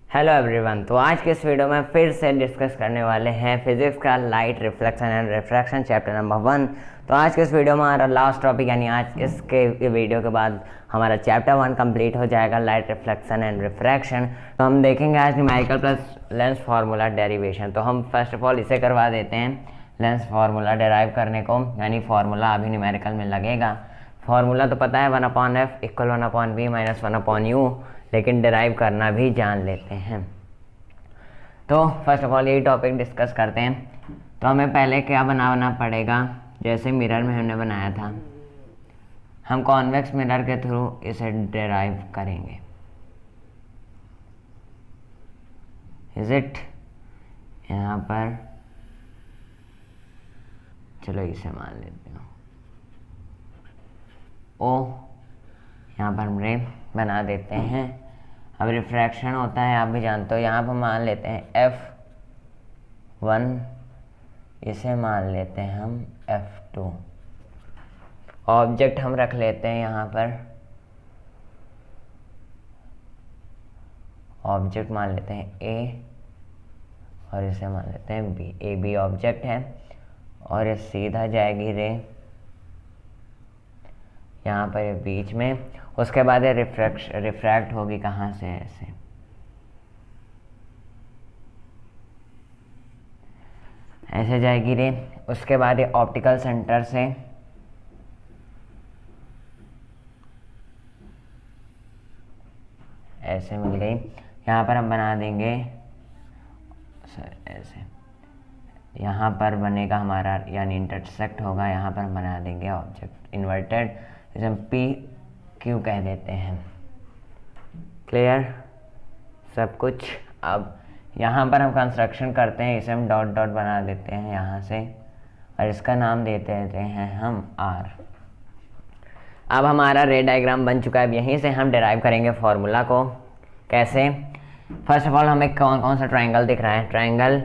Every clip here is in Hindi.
Hello everyone. तो आज के इस वीडियो में फिर से डिस्कस करने वाले हैं फिजिक्स का light reflection and refraction chapter number 1। तो आज के इस वीडियो में हमारा लास्ट टॉपिक यानी आज इसके वीडियो के बाद हमारा चैप्टर 1 कंप्लीट हो जाएगा, लाइट रिफ्लेक्शन एंड रिफ्रैक्शन। तो हम देखेंगे आज numerical plus lens formula derivation. तो हम फर्स्ट ऑफ ऑल इसे करवा देते हैं लेंस फार्मूला डेराइव करने को, यानी फार्मूला अभी न्यूमेरिकल में लगेगा। फार्मूला तो पता है 1/f equal 1/v minus 1/u, लेकिन डिराइव करना भी जान लेते हैं। तो फर्स्ट ऑफ ऑल यही टॉपिक डिस्कस करते हैं। तो हमें पहले क्या बनाना पड़ेगा, जैसे मिरर में हमने बनाया था, हम कॉन्वेक्स मिरर के थ्रू इसे डिराइव करेंगे। इज इट यहाँ पर, चलो इसे मान लेते हो ओ, यहाँ पर हम रे बना देते हैं। अब रिफ्रैक्शन होता है, आप भी जानते हो। यहाँ पर मान लेते हैं F1, इसे मान लेते हैं हम F2। ऑब्जेक्ट हम रख लेते हैं यहाँ पर, ऑब्जेक्ट मान लेते हैं A और इसे मान लेते हैं B। AB ऑब्जेक्ट है और ये सीधा जाएगी रे यहाँ पर, ये बीच में। उसके बाद ये रिफ्रैक्ट होगी कहाँ से, ऐसे जाएगी रे। उसके बाद ये ऑप्टिकल सेंटर से ऐसे मिल गई। यहाँ पर हम बना देंगे ऐसे, यहाँ पर बनेगा हमारा, यानी इंटरसेक्ट होगा। यहाँ पर हम बना देंगे ऑब्जेक्ट इन्वर्टेड, इसे हम PQ कह देते हैं। क्लियर सब कुछ। अब यहाँ पर हम कंस्ट्रक्शन करते हैं, इसे हम डॉट डॉट बना देते हैं यहाँ से, और इसका नाम देते हैं हम R। अब हमारा रे डायग्राम बन चुका है। यहीं से हम डिराइव करेंगे फॉर्मूला को। कैसे? फर्स्ट ऑफ ऑल हमें कौन कौन सा ट्राइंगल दिख रहा है, ट्राइंगल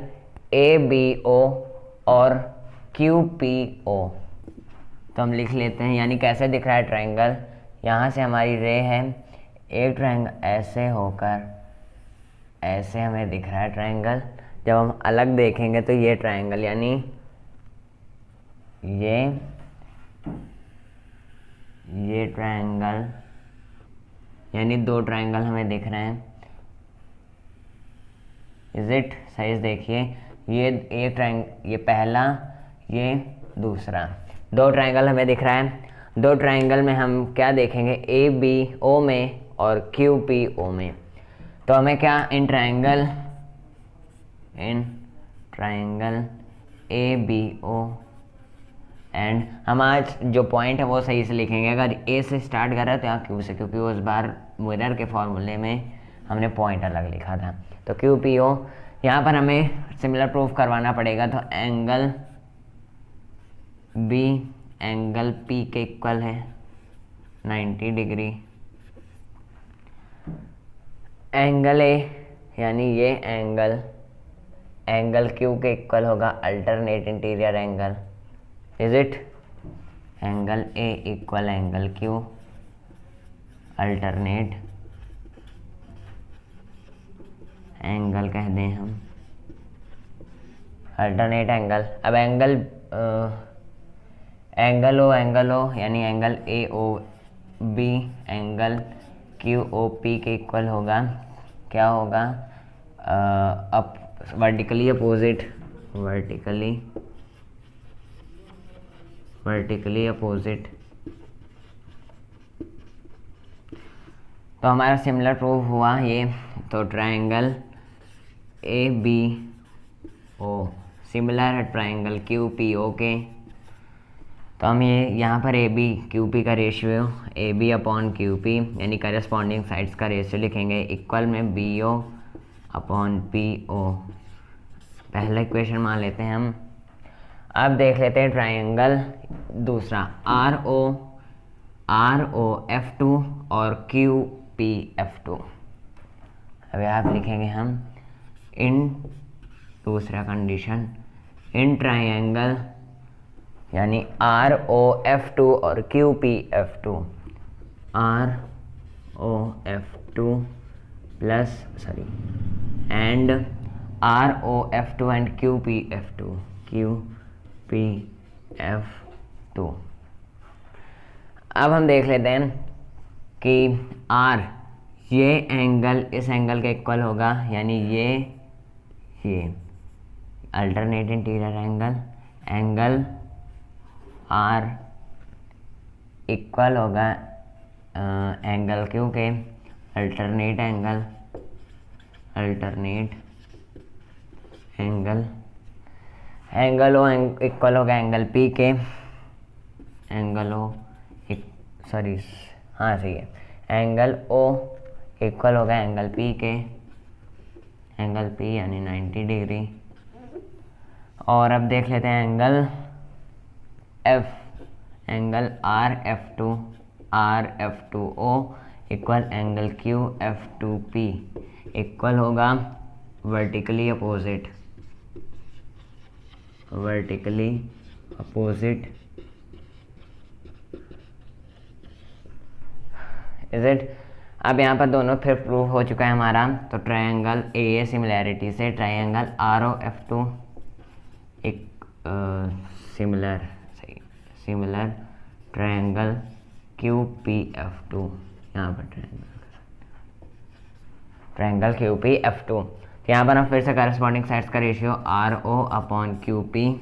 ABO और QPO। तो हम लिख लेते हैं, यानी कैसे दिख रहा है ट्राइंगल। यहाँ से हमारी रे है, एक ट्राइंगल ऐसे होकर ऐसे हमें दिख रहा है ट्राइंगल। जब हम अलग देखेंगे तो ये ट्राइंगल, यानी ये ट्राइंगल, यानी दो ट्राइंगल हमें दिख रहे हैं। इज इट सही से देखिए, ये एक ट्राइंगल, ये पहला, ये दूसरा, दो ट्राइंगल हमें दिख रहा है। दो ट्राइंगल में हम क्या देखेंगे, ABO में और QPO में। तो हमें क्या, इन ट्राइंगल ABO एंड हम आज जो पॉइंट है वो सही से लिखेंगे। अगर A से स्टार्ट कर रहा है तो यहाँ Q से, क्योंकि उस बार मिरर के फॉर्मूले में हमने पॉइंट अलग लिखा था। तो QPO, यहाँ पर हमें सिमिलर प्रूफ करवाना पड़ेगा। तो एंगल B एंगल P के इक्वल है 90 डिग्री। एंगल A यानी ये एंगल Q के इक्वल होगा alternate interior angle. Is it? Angle A equal angle Q alternate angle कह दें हम, अल्टरनेट एंगल। अब एंगल O यानी एंगल AOB एंगल QOP के इक्वल होगा, क्या होगा, up vertically opposite, vertically opposite. तो हमारा सिमिलर प्रूफ हुआ ये। तो ट्राइंगल ABO सिमिलर है ट्राइंगल QPO के। तो हम ये यहाँ पर AB QP का रेशियो AB/QP यानी करस्पॉन्डिंग साइड्स का रेशियो लिखेंगे, इक्वल में BO/PO। पहला इक्वेशन मान लेते हैं हम। अब देख लेते हैं ट्राइंगल दूसरा, ROF2 और QPF2। अब यहाँ लिखेंगे हम इन दूसरा कंडीशन, इन ट्राइंगल यानी ROF2 और QPF2, ROF2 plus and ROF2 and QPF2 अब हम देख लेते हैं कि R ये एंगल इस एंगल का इक्वल होगा, यानी ये alternate interior angle R equal होगा एंगल Q के अल्टरनेट एंगल O इक्वल होगा एंगल P के एंगल O इक्वल होगा एंगल P के एंगल P यानी 90 डिग्री। और अब देख लेते हैं angle F, angle RF2O equal angle QF2P equal होगा वर्टिकली अपोजिट इज इट। अब यहाँ पर दोनों फिर प्रूफ हो चुका है हमारा। तो ट्रायंगल AA सिमिलैरिटी से ट्रायंगल ROF2 एक सिमिलर ट्रायंगल QPF2, यहाँ पर ट्रायंगल QPF2। तो यहाँ पर हम फिर से करस्पॉन्डिंग साइड्स का रेशियो RO/QP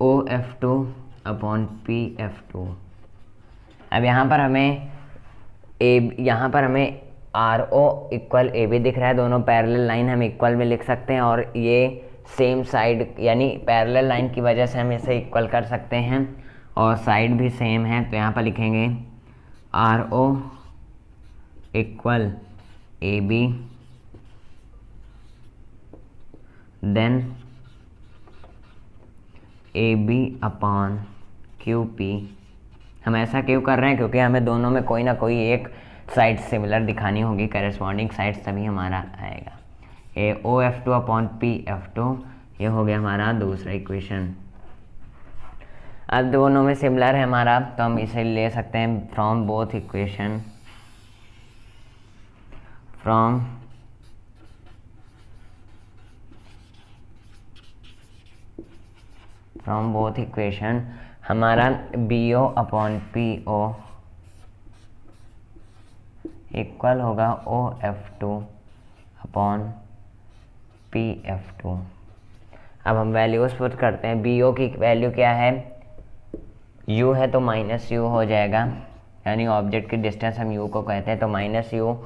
OF2/PF2। अब यहाँ पर हमें RO इक्वल AB दिख रहा है, दोनों पैरेलल लाइन हम इक्वल में लिख सकते हैं, और ये सेम साइड यानी पैरेलल लाइन की वजह से हम इसे इक्वल कर सकते हैं और साइड भी सेम है। तो यहाँ पर लिखेंगे RO equal AB then AB/QP। हम ऐसा क्यों कर रहे हैं? क्योंकि हमें दोनों में कोई ना कोई एक साइड सिमिलर दिखानी होगी, करस्पॉन्डिंग साइड तभी हमारा आएगा। OF2/PF2 ये हो गया हमारा दूसरा इक्वेशन। अब दोनों में सिमिलर है हमारा, तो हम इसे ले सकते हैं फ्रॉम बोथ इक्वेशन हमारा BO/PO इक्वल होगा OF2/PF2। अब हम वैल्यूज पुट करते हैं। BO की वैल्यू क्या है? U है तो -U हो जाएगा, यानी ऑब्जेक्ट की डिस्टेंस हम U को कहते हैं, तो -U।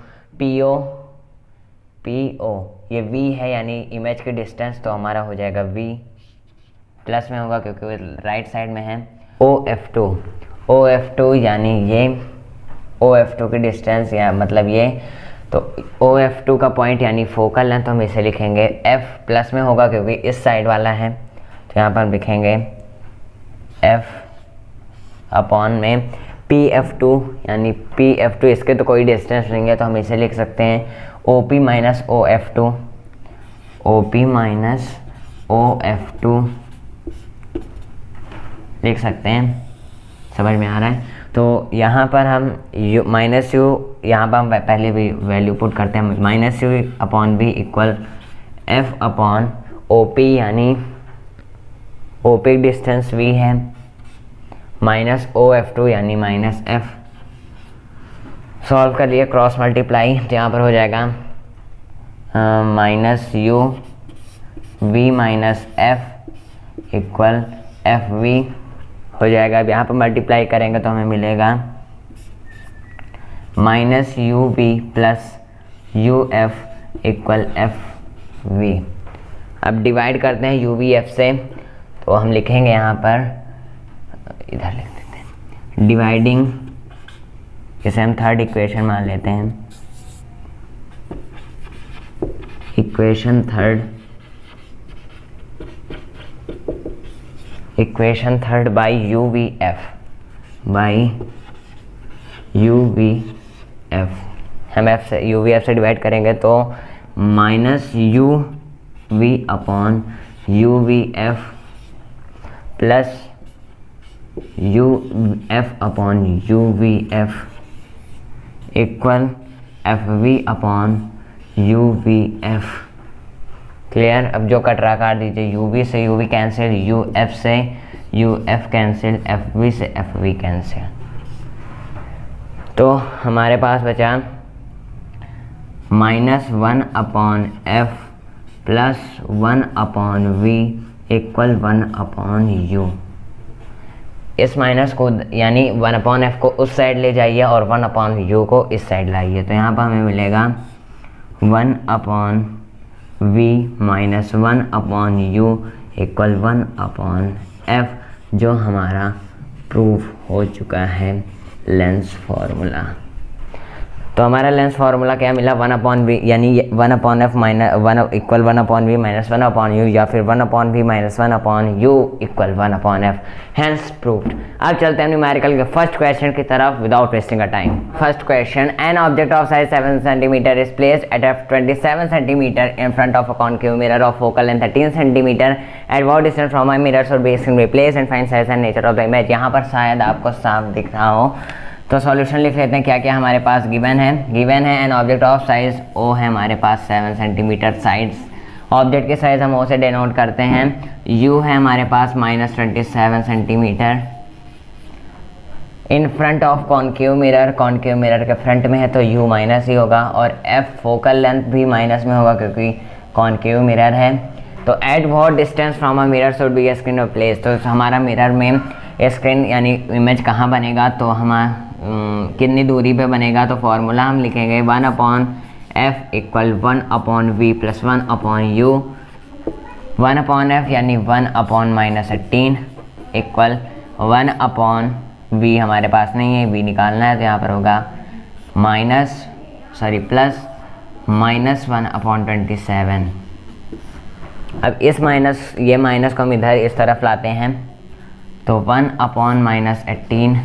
PO ये V है, यानी इमेज की डिस्टेंस, तो हमारा हो जाएगा V प्लस में होगा क्योंकि राइट साइड में है। OF2 यानी ये OF2 की डिस्टेंस या मतलब ये, तो OF2 का पॉइंट यानी फोकल लेंथ, तो हम इसे लिखेंगे F प्लस में होगा क्योंकि इस साइड वाला है, तो यहाँ पर हम लिखेंगे F अपॉन में PF2 यानी PF2 इसके तो कोई डिस्टेंस नहीं है, तो हम इसे लिख सकते हैं OP माइनस OF2 लिख सकते हैं। समझ में आ रहा है? तो यहाँ पर हम U यहाँ पर हम पहले भी वैल्यू पुट करते हैं, -U/B इक्वल F/OP, यानी OP डिस्टेंस V है, माइनस OF2 यानी -F। सॉल्व कर लिए, क्रॉस मल्टीप्लाई, तो यहाँ पर हो जाएगा -UV-F इक्वल FV हो जाएगा। अब यहाँ पर मल्टीप्लाई करेंगे तो हमें मिलेगा -UV plus UF equal FV। अब डिवाइड करते हैं UVF से, तो हम लिखेंगे यहाँ पर, इधर लिख देते हैं डिवाइडिंग, इसे हम थर्ड इक्वेशन मान लेते हैं। Equation third by UVF। हम UVF से डिवाइड करेंगे तो -UV/UVF plus UF/UVF equal FV/ U V F. Clear. अब जो कट रहा काट दीजिए, यू वी से U V cancel, U F से U F cancel, F V से एफ वी कैंसिल। तो हमारे पास बचा -1/f plus 1/v equal 1/u। इस माइनस को यानी 1/f को उस साइड ले जाइए और 1/u को इस साइड लाइए, तो यहाँ पर हमें मिलेगा 1/v minus 1/u equal 1/f, जो हमारा प्रूफ हो चुका है लेंस फार्मूला। तो हमारा लेंस फार्मूला क्या मिला, 1/v यानी 1/f minus 1 equal 1/v minus 1/u, या फिर 1/v minus 1/u equal 1/f। Hence proved. अब चलते हैं न्यूमेरिकल के फर्स्ट क्वेश्चन की तरफ without wasting a time. First question, an object of size 7 cm is placed at f 27 cm in front of a concave mirror of focal length 13 cm at what distance from a mirror should be placed and find size and nature of the image. यहाँ पर शायद आपको साफ दिख रहा हो, तो सॉल्यूशन लिख लेते हैं। क्या क्या हमारे पास गिवन है एन ऑब्जेक्ट ऑफ साइज ओ है हमारे पास 7 cm साइड्स। ऑब्जेक्ट की साइज हम ओ से डिनोट करते हैं। यू है हमारे पास -27 cm in front of concave mirror के फ्रंट में है तो यू माइनस ही होगा, और एफ फोकल लेंथ भी माइनस में होगा क्योंकि कॉनकेव मिरर है। तो at what distance from a mirror should be screen of place, तो हमारा मिरर में स्क्रीन यानी इमेज कहाँ बनेगा, तो हमारा कितनी दूरी पे बनेगा। तो फॉर्मूला हम लिखेंगे 1/f equal 1/v plus 1/u। 1/f यानी 1/-18 इक्वल 1/v हमारे पास नहीं है, v निकालना है, तो यहाँ पर होगा प्लस -1/27। अब इस ये माइनस को हम इधर इस तरफ लाते हैं, तो 1/-18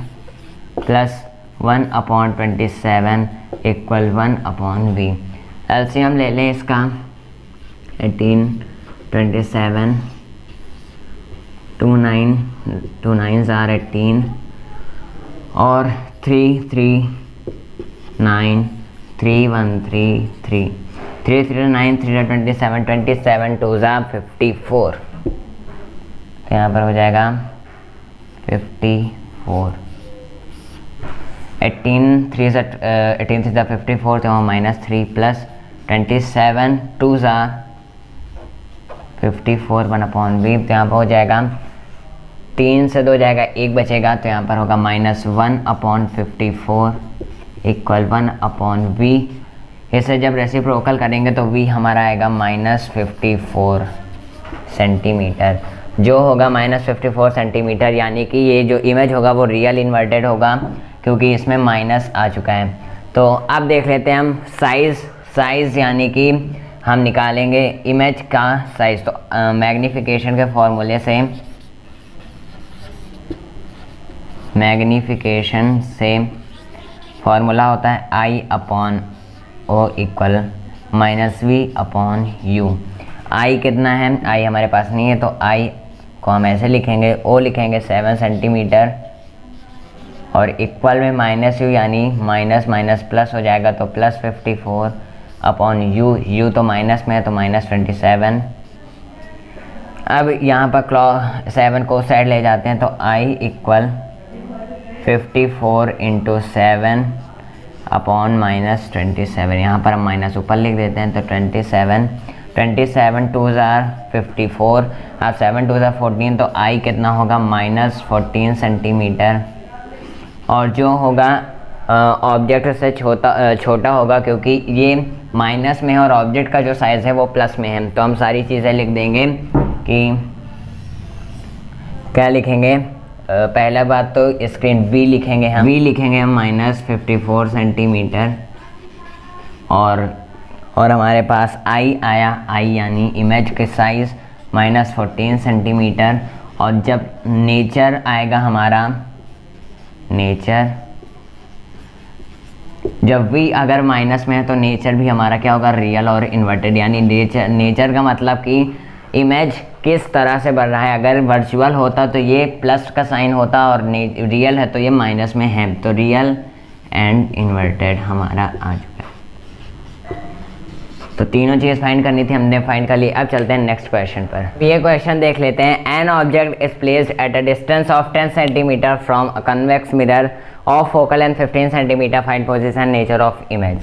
प्लस 1/27 इक्वल 1/v। एलसीएम ले लें इसका, 18 27 2 9s are 18 और 3 3 9 3 1 3 3 3 3 9 3 27 27 2s are 54, तो यहाँ पर हो जाएगा 54। 18 3 से 54, तो -3 प्लस 27 2s are 54 1/v, तो यहाँ पर हो जाएगा 3 से 2 जाएगा 1 बचेगा, तो यहाँ पर होगा -1/54 इक्वल 1/v। इसे जब रेसिप्रोकल करेंगे तो v हमारा आएगा -54 सेंटीमीटर, जो होगा -54 सेंटीमीटर, यानी कि ये जो इमेज होगा वो रियल इन्वर्टेड होगा क्योंकि इसमें माइनस आ चुका है। तो अब देख लेते हैं हम साइज़ यानी कि हम निकालेंगे इमेज का साइज़। तो मैग्नीफिकेशन के फॉर्मूले से फॉर्मूला होता है I/O इक्वल -v/u। I कितना है, I हमारे पास नहीं है, तो I को हम ऐसे लिखेंगे, O लिखेंगे 7 सेंटीमीटर और इक्वल में -u यानी माइनस प्लस हो जाएगा, तो +54/u। u तो माइनस में है तो -27। अब यहाँ पर 7 को साइड ले जाते हैं, तो I इक्वल 54 × 7/-27। यहाँ पर हम माइनस ऊपर लिख देते हैं, तो 27 2s are 54। अब 7 2s are 14, तो I कितना होगा -14 सेंटीमीटर, और जो होगा ऑब्जेक्ट से छोटा होगा क्योंकि ये माइनस में है और ऑब्जेक्ट का जो साइज़ है वो प्लस में है। तो हम सारी चीज़ें लिख देंगे कि क्या लिखेंगे, पहला बात तो स्क्रीन v लिखेंगे हम -54 सेंटीमीटर, और हमारे पास I आया, I यानी इमेज के साइज़ -14 सेंटीमीटर, और जब नेचर आएगा हमारा जब v अगर माइनस में है तो नेचर भी हमारा क्या होगा, रियल और इन्वर्टेड। यानी नेचर का मतलब कि इमेज किस तरह से बन रहा है। अगर वर्चुअल होता तो ये प्लस का साइन होता, और रियल है तो ये माइनस में है, तो रियल एंड इन्वर्टेड हमारा आ चुका है। तो तीनों चीज़ फाइंड करनी थी, हमने फाइंड कर ली। अब चलते हैं नेक्स्ट क्वेश्चन पर। ये क्वेश्चन देख लेते हैं। An object is placed at a distance of 10 centimetre from a convex mirror of focal length 15 centimetre, find position nature of image.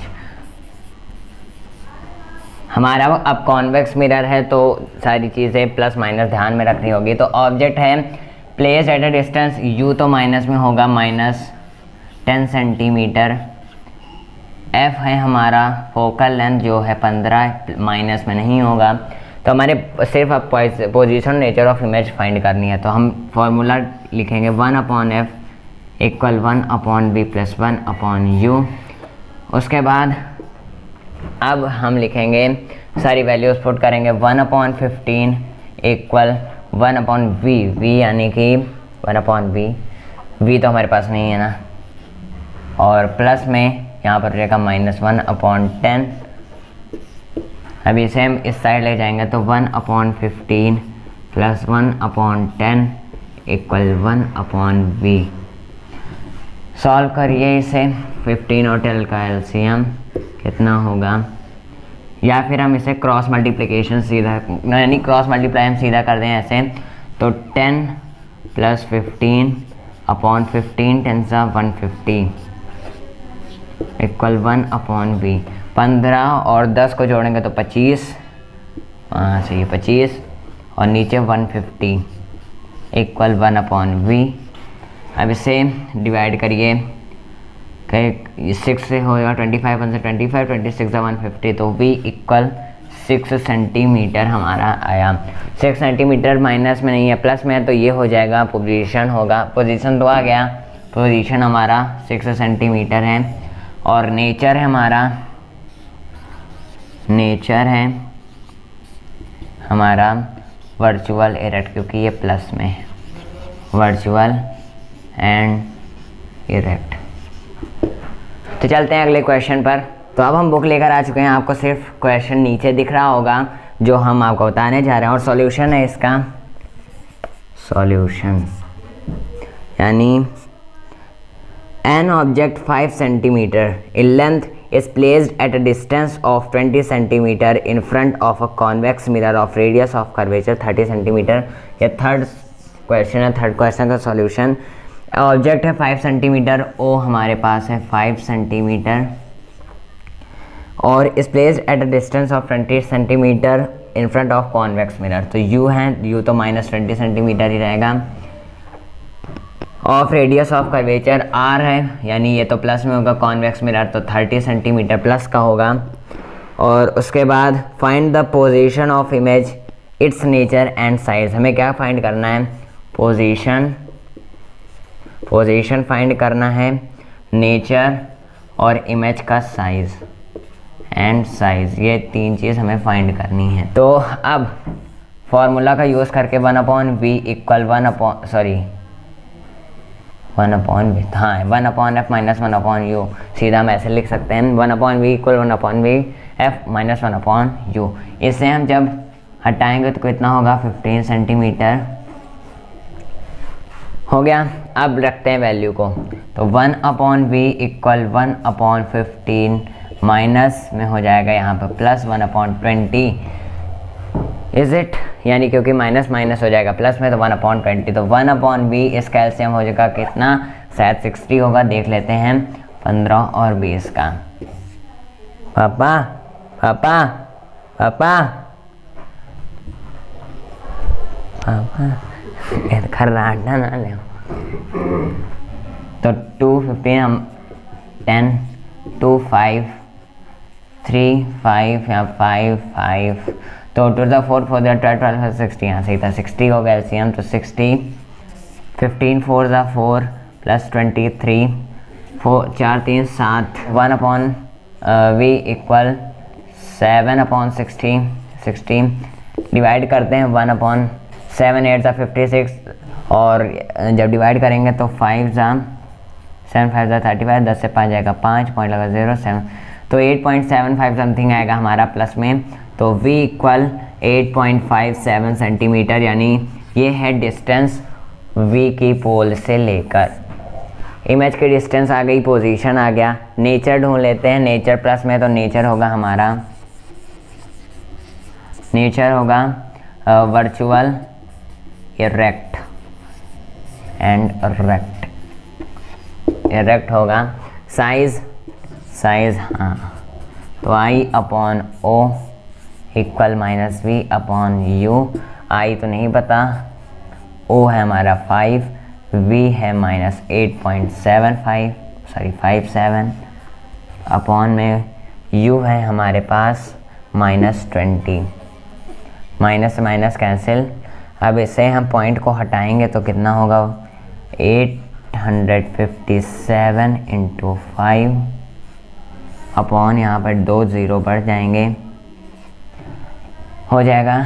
हमारा अब कॉन्वेक्स मिरर है तो सारी चीज़ें प्लस माइनस ध्यान में रखनी होगी। तो ऑब्जेक्ट है place at a distance, you तो माइनस में होगा, -10 सेंटीमीटर। एफ है हमारा फोकल लेंथ जो है 15, माइनस में नहीं होगा। तो हमारे सिर्फ अब position nature of image find करनी है। तो हम फॉर्मूला लिखेंगे 1/f = 1/b + 1/u। उसके बाद अब हम लिखेंगे, सारी वैल्यूज़ पुट करेंगे। 1/15 = 1/v, v यानी कि 1/v, v तो हमारे पास नहीं है ना, और प्लस में यहाँ पर रहेगा -1/10। अभी इसे हम इस साइड ले जाएंगे तो 1/15 + 1/10 = 1/v। सॉल्व करिए इसे। 15 और 12 का एलसीएम कितना होगा, या फिर हम इसे क्रॉस मल्टीप्लिकेशन सीधा, यानी क्रॉस मल्टीप्लाई हम सीधा कर दें ऐसे। तो 10 + 15/15, 10 × 150 = 1/v। 15 और 10 को जोड़ेंगे तो 25, सही है 25, और नीचे 150 = 1/v। अब इसे डिवाइड करिए, 6 से होगा 25, 1 से 25, 26 से 150, तो v = 6 सेंटीमीटर हमारा आया। 6 सेंटीमीटर माइनस में नहीं है, प्लस में है, तो ये हो जाएगा पोजीशन होगा। पोजीशन तो आ गया, पोजीशन हमारा 6 सेंटीमीटर है। और नेचर है हमारा, नेचर है हमारा वर्चुअल इरेक्ट, क्योंकि ये प्लस में है, वर्चुअल एंड इरेक्ट। तो चलते हैं अगले क्वेश्चन पर। तो अब हम बुक लेकर आ चुके हैं, आपको सिर्फ क्वेश्चन नीचे दिख रहा होगा जो हम आपको बताने जा रहे हैं, और सॉल्यूशन है इसका। सॉल्यूशन यानी an object 5 centimeter in length is placed at a distance of 20 centimeter in front of a convex mirror of radius of curvature 30 centimeter। ये थर्ड क्वेश्चन है। थर्ड क्वेश्चन का सॉल्यूशन, ऑब्जेक्ट है 5 सेंटीमीटर, ओ हमारे पास है 5 सेंटीमीटर, और इस placed at a distance of 20 centimetre in front of convex mirror. तो यू है, यू तो -20 सेंटीमीटर ही रहेगा। Of radius of curvature R है, यानी ये तो प्लस में होगा, कॉन्वेक्स मिरर तो 30 सेंटीमीटर प्लस का होगा। और उसके बाद find the position of image, it's nature and size. हमें क्या फाइंड करना है, पोजीशन, पोजीशन फाइंड करना है, नेचर और इमेज का साइज एंड साइज, ये तीन चीज़ हमें फाइंड करनी है। तो अब फॉर्मूला का यूज़ करके 1/v = 1/v, हाँ 1/f - 1/u, सीधा हम ऐसे लिख सकते हैं 1/v = 1/f - 1/u। इससे हम जब हटाएंगे तो कितना होगा, 15 सेंटीमीटर हो गया। अब रखते हैं वैल्यू को, तो 1/v = 1/15 माइनस में हो जाएगा यहाँ पर +1/20, इज इट, यानी क्योंकि माइनस माइनस हो जाएगा प्लस में, तो 1/20। तो 1/v इस कैल्शियम हो जाएगा कितना, शायद 60 होगा, देख लेते हैं 15 और 20 का। पापा पापा पापा पापा खर्राटा ना ले। तो 215 हम 10 2 5 3 5 या 5 5, तो 2 × 4 4 × 12 12 60, यहाँ सही था 60 हो गया एलसीएम। तो 60, 15 4 × 4 + 23, 4 3 7, 1/v = 7/60, 60 डिवाइड करते हैं 1/7 8 × 56, और जब डिवाइड करेंगे तो 5 × 7 5 × 35, 10 से 5 जाएगा 5, पॉइंट लगा 0 7, तो 8.75 समथिंग आएगा हमारा प्लस में। तो v = 8.57 सेंटीमीटर, यानी ये है डिस्टेंस v की पोल से लेकर। इमेज की डिस्टेंस आ गई, पोजीशन आ गया। नेचर ढूंढ लेते हैं, नेचर प्लस में, तो नेचर होगा हमारा नेचर होगा वर्चुअल, इरेक्ट एंड रेक्ट। इरेक्ट होगा। साइज हाँ, तो I upon O equal minus V upon U। I तो नहीं पता, O है हमारा 5, V है माइनस 57 अपॉन में U है हमारे पास माइनस 20। माइनस से माइनस कैंसिल। अब इसे हम पॉइंट को हटाएंगे तो कितना होगा, 857 इंटू 5 अपॉन यहाँ पर 2 0 बढ़ जाएंगे, हो जाएगा।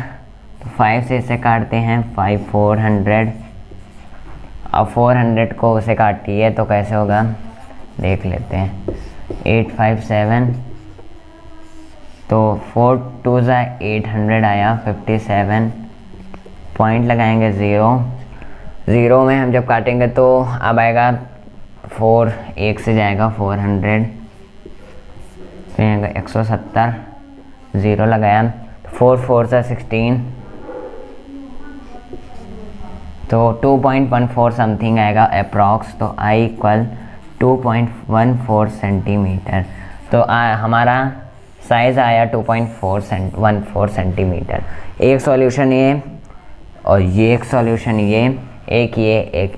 तो 5 से इसे काटते हैं, 5 400। अब 400 को उसे काटिए तो कैसे होगा देख लेते हैं। 857 तो 4 2 800 आया, 57 पॉइंट लगाएंगे 0 में हम जब काटेंगे तो अब आएगा 4 1 से जाएगा 400, फिर 170 0 लगाया, 4 4 से 16 तो 2.14 समथिंग आएगा अप्रॉक्स। तो I इक्वल 2.14 सेंटीमीटर। तो हमारा साइज़ आया 2.14 सेंटीमीटर। एक सॉल्यूशन ये और ये एक सॉल्यूशन ये, एक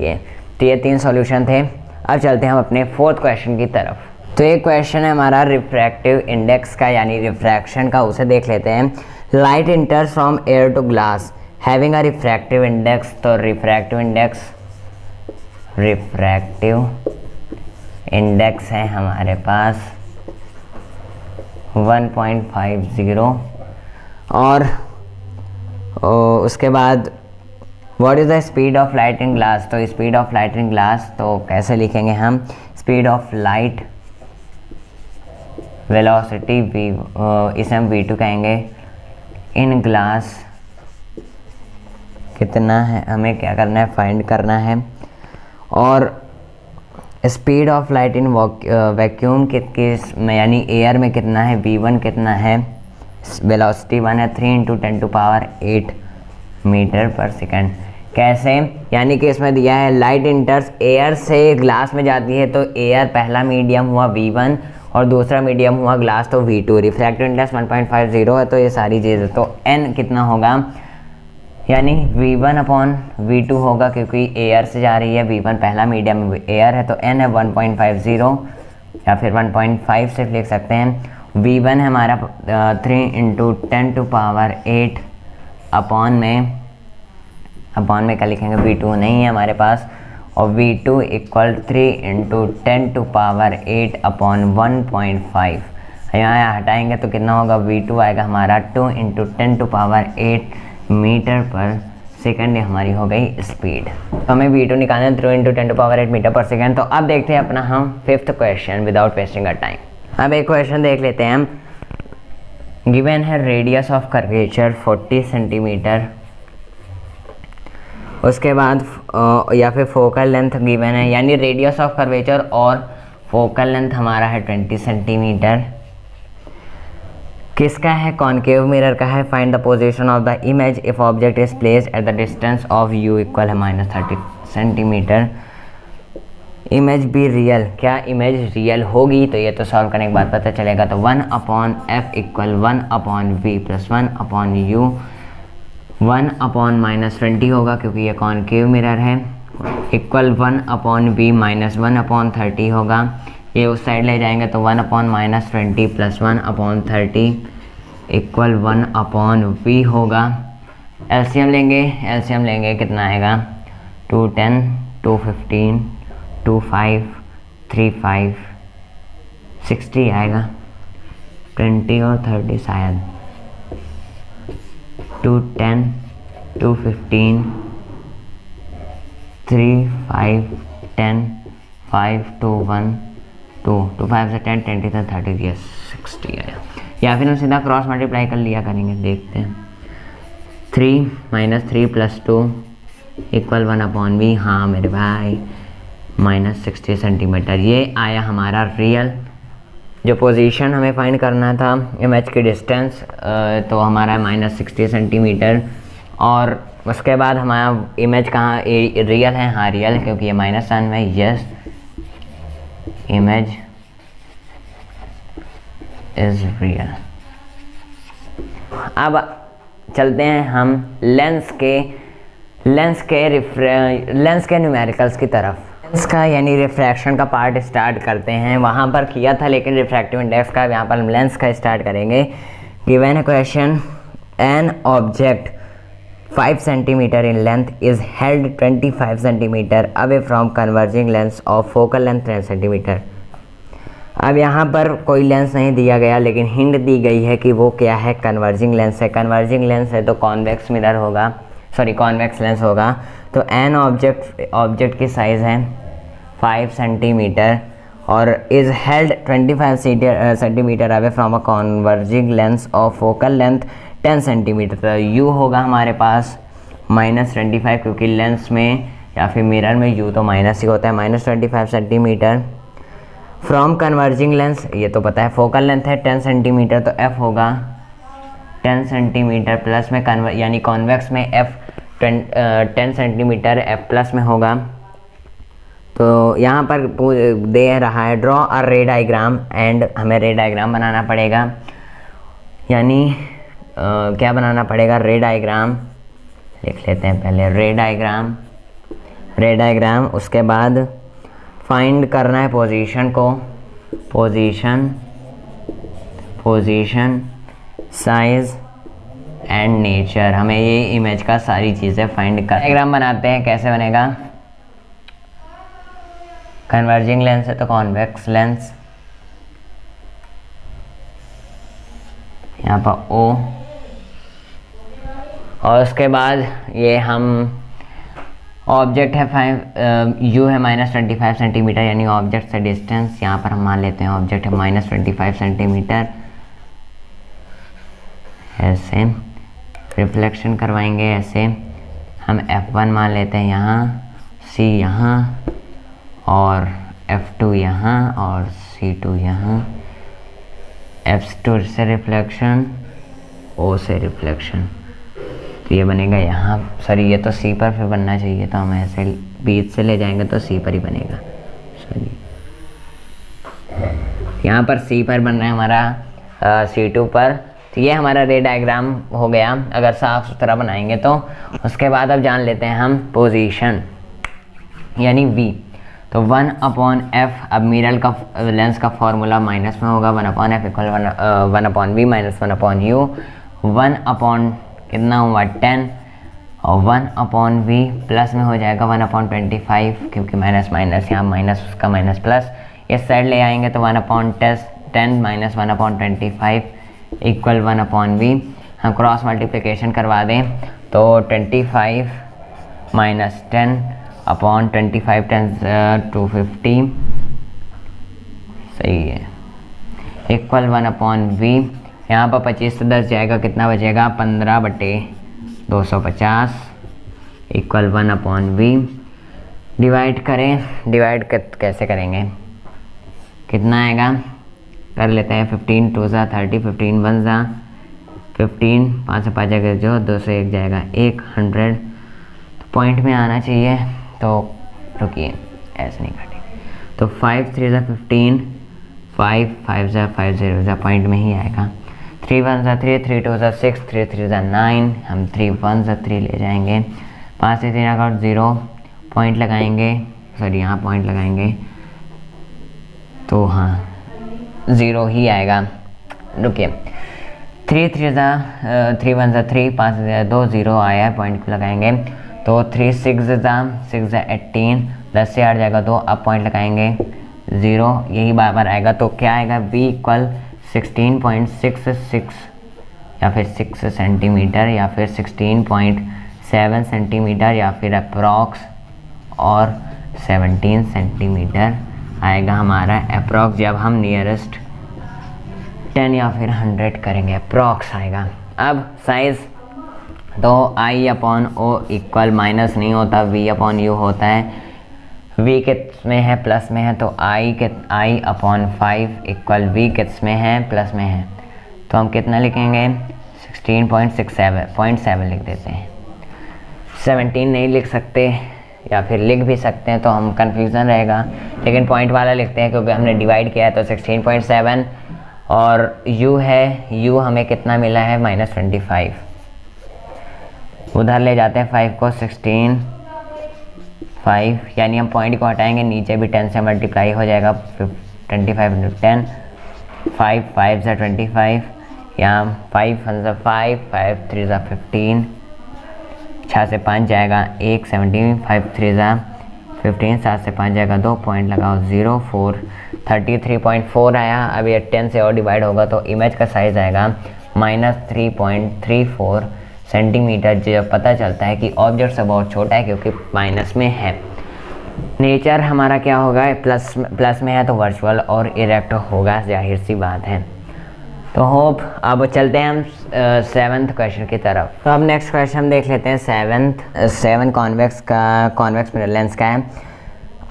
ये। तो ये 3 सॉल्यूशन थे। अब चलते हैं हम अपने 4th क्वेश्चन की तरफ। तो एक क्वेश्चन है हमारा रिफ्रैक्टिव इंडेक्स का, यानी रिफ्रैक्शन का, उसे देख लेते हैं। Light enters from air to glass having a refractive index. तो रिफ्रैक्टिव इंडेक्स है हमारे पास 1.50 और उसके बाद what is the speed of light in glass. तो speed of light in glass तो कैसे लिखेंगे हम, speed of light velocity v, इसे हम v2 कहेंगे, इन ग्लास कितना है, हमें क्या करना है, फाइंड करना है। और speed of light in vacuum किस में, यानी एयर में कितना है, v1 कितना है, वेलोसिटी 1 है, 3 × 10⁸ मीटर पर सेकेंड। कैसे, यानी कि इसमें दिया है लाइट इंटर्स एयर से ग्लास में जाती है, तो एयर पहला मीडियम हुआ v1 और दूसरा मीडियम हुआ ग्लास तो v2। रिफ्रैक्टिव इंडेक्स 1.50 है, तो ये सारी चीज़ें, तो n कितना होगा, यानी v1 अपॉन v2 होगा, क्योंकि एयर से जा रही है, v1 पहला मीडियम एयर है, तो n है 1.50 या फिर 1.5 से लिख सकते हैं। v1 है हमारा 3 × 10⁸ अपॉन में क्या लिखेंगे, v2 नहीं है हमारे पास, और v2 इक्वल 3 × 10⁸ अपॉन 1.5। यहाँ हटाएंगे तो कितना होगा, v2 आएगा हमारा 2 × 10⁸ मीटर पर सेकेंड। हमारी हो गई स्पीड। तो हमें v2 निकालना है 3 × 10⁸ मीटर पर सेकेंड। तो अब देखते हैं अपना हम 5th question without wasting a time. अब एक क्वेश्चन देख लेते हैं हम। गिवन है रेडियस ऑफ कर्वेचर 40 सेंटीमीटर, उसके बाद या फिर फोकल लेंथ गिवन है, यानी रेडियस ऑफ कर्वेचर और फोकल लेंथ हमारा है 20 सेंटीमीटर। किसका है, कॉनकेव मिरर का है। Find the position of the image if object is placed at the distance of u equal है -30 सेंटीमीटर। इमेज भी रियल, क्या इमेज रियल होगी, तो ये तो सॉल्व करने के बाद पता चलेगा। तो 1/f equal 1/v plus 1/u, 1/-20 होगा क्योंकि ये कॉनकेव मिरर है, इक्वल 1/v माइनस 1/30 होगा। ये उस साइड ले जाएंगे तो 1/-20 प्लस 1/30 इक्वल 1/v होगा। एलसीएम लेंगे कितना आएगा, 210 215 25 35 60 आएगा, 20 और 30 शायद, 210 215 3 5 10 5 2 1 2 2 5 से 10 20 से 30 ये 60 आया। या फिर हम सीधा क्रॉस मल्टीप्लाई कर लिया करेंगे, देखते हैं। 3 - 3 + 2 इक्वल 1/v, हाँ मेरे भाई, -60 सेंटीमीटर। ये आया हमारा रियल जो पोजीशन हमें फाइंड करना था इमेज की डिस्टेंस, तो हमारा -60 सेंटीमीटर। और उसके बाद हमारा इमेज कहाँ रियल है, हाँ रियल है क्योंकि ये माइनस साइन में, यस इमेज इज रियल। अब चलते हैं हम लेंस के न्यूमेरिकल्स की तरफ। लेंस का यानी रिफ्रैक्शन का पार्ट स्टार्ट करते हैं, वहाँ पर किया था लेकिन रिफ्रैक्टिव इंडेक्स का, यहाँ पर लेंस का स्टार्ट करेंगे। गिवन है question, an object 5 centimetre in length is held 25 centimetre away from converging lens of focal length 10 centimetre. अब यहाँ पर कोई लेंस नहीं दिया गया लेकिन हिंट दी गई है कि वो क्या है, कन्वर्जिंग लेंस है। कन्वर्जिंग लेंस है तो कॉन्वेक्स मिरर होगा, सॉरी कॉन्वेक्स लेंस होगा। तो एन ऑब्जेक्ट की साइज़ है 5 सेंटीमीटर और is held 25 centimetre away from a converging lens of focal length 10 centimetre. तो यू होगा हमारे पास -25 क्योंकि लेंस में या फिर मिरर में यू तो माइनस ही होता है, -25 सेंटीमीटर फ्रॉम कन्वर्जिंग लेंस, ये तो पता है। फोकल लेंथ है 10 सेंटीमीटर तो एफ होगा 10 सेंटीमीटर प्लस में यानी कॉन्वेक्स में एफ 10 सेंटीमीटर एफ प्लस में होगा। तो यहाँ पर दे रहा है ड्रॉ अ रे डायग्राम एंड हमें रे डायग्राम बनाना पड़ेगा, यानी क्या बनाना पड़ेगा, रे डायग्राम लिख लेते हैं पहले, रे डायग्राम। उसके बाद फाइंड करना है पोजीशन को, पोजीशन साइज एंड नेचर, हमें ये इमेज का सारी चीज़ें फाइंड कर। डायग्राम बनाते हैं, कैसे बनेगा, कन्वर्जिंग लेंस है तो कॉन्वेक्स लेंस, यहाँ पर O, और उसके बाद ये हम ऑब्जेक्ट है 5 यू है -25 सेंटीमीटर यानी ऑब्जेक्ट से डिस्टेंस, यहाँ पर हम मान लेते हैं ऑब्जेक्ट है -25 सेंटीमीटर। ऐसे रिफ्लेक्शन करवाएंगे, ऐसे हम F1 मान लेते हैं यहाँ, C यहाँ और F2 यहाँ और C2 यहाँ, F2 से रिफ्लेक्शन, O से रिफ्लेक्शन, तो ये बनेगा यहाँ, सॉरी ये तो सी पर फिर बनना चाहिए, तो हम ऐसे बीच से ले जाएंगे तो सी पर ही बनेगा, सॉरी यहाँ पर सी पर बन रहा है हमारा C2 पर। तो ये हमारा रे डायग्राम हो गया अगर साफ सुथरा बनाएंगे तो। उसके बाद अब जान लेते हैं हम पोजीशन यानी V, तो 1/f, अब मिरर का लेंस का फॉर्मूला माइनस में होगा, 1/f equal 1/v minus 1/u, 1/ कितना हुआ 10 और 1/v प्लस में हो जाएगा 1/25 क्योंकि माइनस माइनस यहाँ माइनस उसका माइनस प्लस, इस साइड ले आएंगे तो 1/10 माइनस 1/25 इक्वल 1/v। हम क्रॉस मल्टीप्लिकेशन करवा दें तो 25 माइनस 10/25 10 250 सही है इक्वल 1/v। यहाँ पर 25 से 10 जाएगा, कितना बचेगा 15/250 इक्वल 1/v। डिवाइड करें, डिवाइड कैसे करेंगे, कितना आएगा, कर लेते हैं 15 2 ज़ा 30, 15 1 ज़ा 15, 5 से 5 जाएगा जो 2 से 1 जाएगा 100, तो पॉइंट में आना चाहिए, तो रुकिए ऐसे नहीं काटेंगे, तो 5 3 ज़ा 15, 5 5 ज़ा 5 0 ज़ा पॉइंट में ही आएगा, 3 1 ज़ा 3, 3 2 ज़ा 6, 3 3 ज़ा 9, हम 3 1 ज़ा 3 ले जाएंगे, 5 से 3 आकर 0 पॉइंट लगाएंगे, सॉरी यहाँ पॉइंट लगाएंगे तो हाँ 0 ही आएगा। रुकिए 3 3 ज़ा 3 1 ज़ा 3, 5 ज़ा 2 0 आया है, पॉइंट लगाएंगे तो 3 6 ज़ा 18, 10 से 8 जाएगा 2, अब पॉइंट लगाएंगे 0, यही बार बार आएगा, तो क्या आएगा v इक्वल 16.66 या फिर 6 सेंटीमीटर या फिर 16.7 सेंटीमीटर या फिर अप्रॉक्स और 17 सेंटीमीटर आएगा हमारा अप्रॉक्स, जब हम नियरेस्ट 10 या फिर 100 करेंगे अप्रॉक्स आएगा। अब साइज़ तो I/O इक्वल माइनस नहीं होता, V/U होता है, v किस में है, प्लस में है, तो i अपॉन 5 इक्वल v किस में है, प्लस में है, तो हम कितना लिखेंगे 16.67 लिख देते हैं। 17 नहीं लिख सकते, या फिर लिख भी सकते हैं तो हम कन्फ्यूज़न रहेगा, लेकिन पॉइंट वाला लिखते हैं क्योंकि हमने डिवाइड किया है। तो 16.7 और u है, u हमें कितना मिला है -25, उधर ले जाते हैं 5 को, 16 यानी हम पॉइंट को हटाएंगे, नीचे भी 10 से मल्टीप्लाई हो जाएगा, 25 × 10, 5 5 × 25, यहाँ 5 × 5, 5 3 × 15, 6 से 5 जाएगा 1, 17, 5 3 × 15, 7 से 5 जाएगा 2, पॉइंट लगाओ 0 4, 33.4 आया। अब ये 10 से और डिवाइड होगा तो इमेज का साइज़ आएगा -3.34 सेंटीमीटर। जो पता चलता है कि ऑब्जेक्ट से बहुत छोटा है क्योंकि माइनस में है। नेचर हमारा क्या होगा, प्लस में है तो वर्चुअल और इरेक्ट होगा, जाहिर सी बात है। तो होप अब चलते हैं हम 7th क्वेश्चन की तरफ। तो अब नेक्स्ट क्वेश्चन देख लेते हैं 7 कॉन्वेक्स मिरर लेंस का है।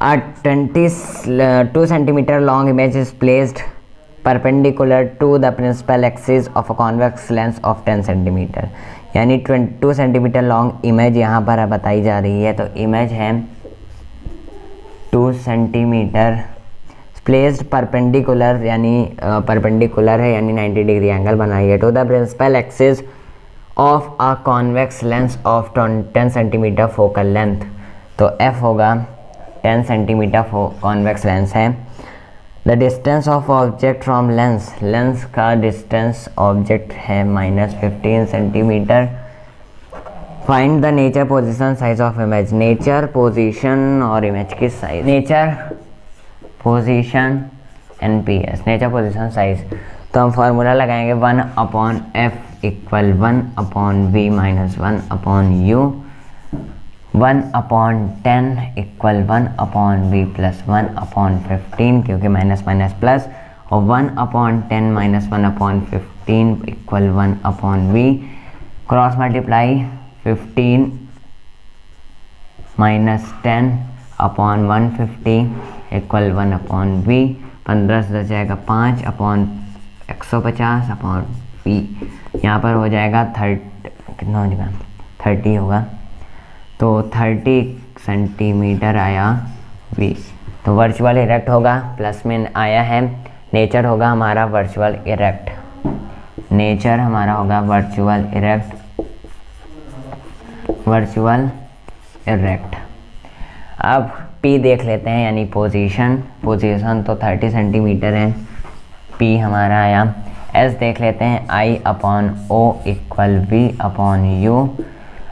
A 22 centimeter long image is placed perpendicular to the principal axis of a convex lens of 10 centimeter, यानी 22 सेंटीमीटर लॉन्ग इमेज यहाँ पर बताई जा रही है। तो इमेज है 2 सेंटीमीटर प्लेस्ड परपेंडिकुलर, यानी परपेंडिकुलर है, यानी 90 डिग्री एंगल बनाई है, to the principal axis of a convex lens of 10 centimetre focal length. तो F होगा 10 सेंटीमीटर कॉन्वेक्स लेंस है। The distance of object from lens का डिस्टेंस ऑब्जेक्ट है -15 centimetre. Find the nature position size of image. Nature position और इमेज की size, nature position NPS, nature position size. तो हम फार्मूला लगाएंगे 1/f equal 1/v minus 1/u, 1/10 equal 1/v plus 1/15 क्योंकि माइनस माइनस प्लस, और 1/10 minus 1/15 equal 1/v। Cross multiply 15 minus 10 upon 150 equal 1/v। 15 से जाएगा 5/150 अपॉन v। यहाँ पर हो जाएगा 30 होगा, तो 30 सेंटीमीटर आया v। तो वर्चुअल इरेक्ट होगा, प्लस में आया है। नेचर होगा हमारा वर्चुअल इरेक्ट, नेचर हमारा होगा वर्चुअल इरेक्ट। अब P देख लेते हैं, यानी पोजीशन तो 30 सेंटीमीटर है, P हमारा आया। S देख लेते हैं, I/O इक्वल V/U।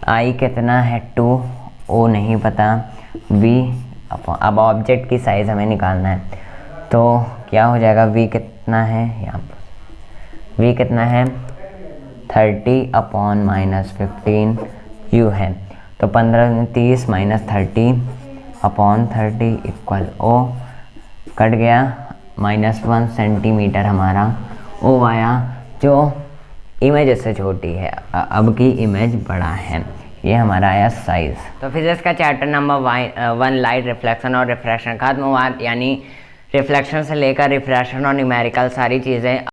I कितना है 2, O नहीं पता, V अब ऑब्जेक्ट की साइज़ हमें निकालना है, तो क्या हो जाएगा, V कितना है, यहाँ पर V कितना है 30/-15 U है, तो 15 30 माइनस 30/30 इक्वल O, कट गया, -1 सेंटीमीटर हमारा O आया, जो इमेज इससे छोटी है, अब की इमेज बड़ा है। ये हमारा आया साइज। तो फिजिक्स का चैप्टर नंबर 1 लाइट रिफ्लेक्शन और रिफ्रैक्शन खत्म हुआ, यानी रिफ्लेक्शन से लेकर रिफ्रैक्शन और न्यूमेरिकल सारी चीज़ें